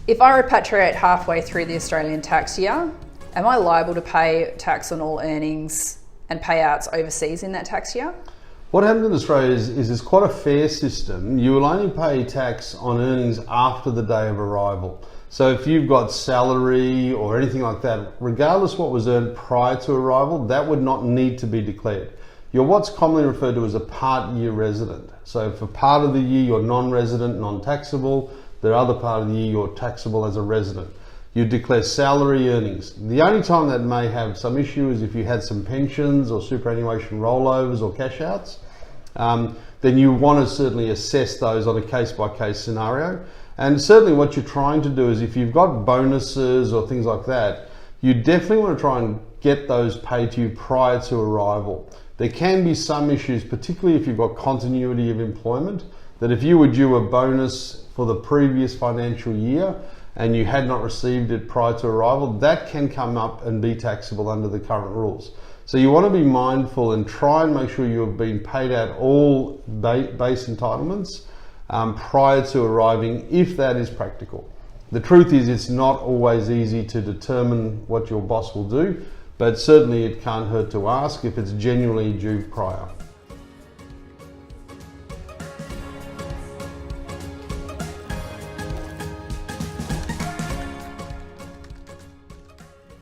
If I repatriate halfway through the Australian tax year, am I liable to pay tax on all earnings and payouts overseas in that tax year? What happens in Australia is it's quite a fair system. You will only pay tax on earnings after the day of arrival. So if you've got salary or anything like that, regardless what was earned prior to arrival, that would not need to be declared. You're what's commonly referred to as a part-year resident. So for part of the year, you're non-resident, non-taxable. The other part of the year, you're taxable as a resident. You declare salary earnings. The only time that may have some issue is if you had some pensions or superannuation rollovers or cash outs. Then you want to certainly assess those on a case-by-case scenario. And certainly what you're trying to do is if you've got bonuses or things like that, you definitely want to try and get those paid to you prior to arrival. There can be some issues, particularly if you've got continuity of employment, that if you were due a bonus for the previous financial year and you had not received it prior to arrival, that can come up and be taxable under the current rules. So you want to be mindful and try and make sure you've been paid out all base entitlements prior to arriving, if that is practical. The truth is it's not always easy to determine what your boss will do, but certainly it can't hurt to ask if it's genuinely due prior.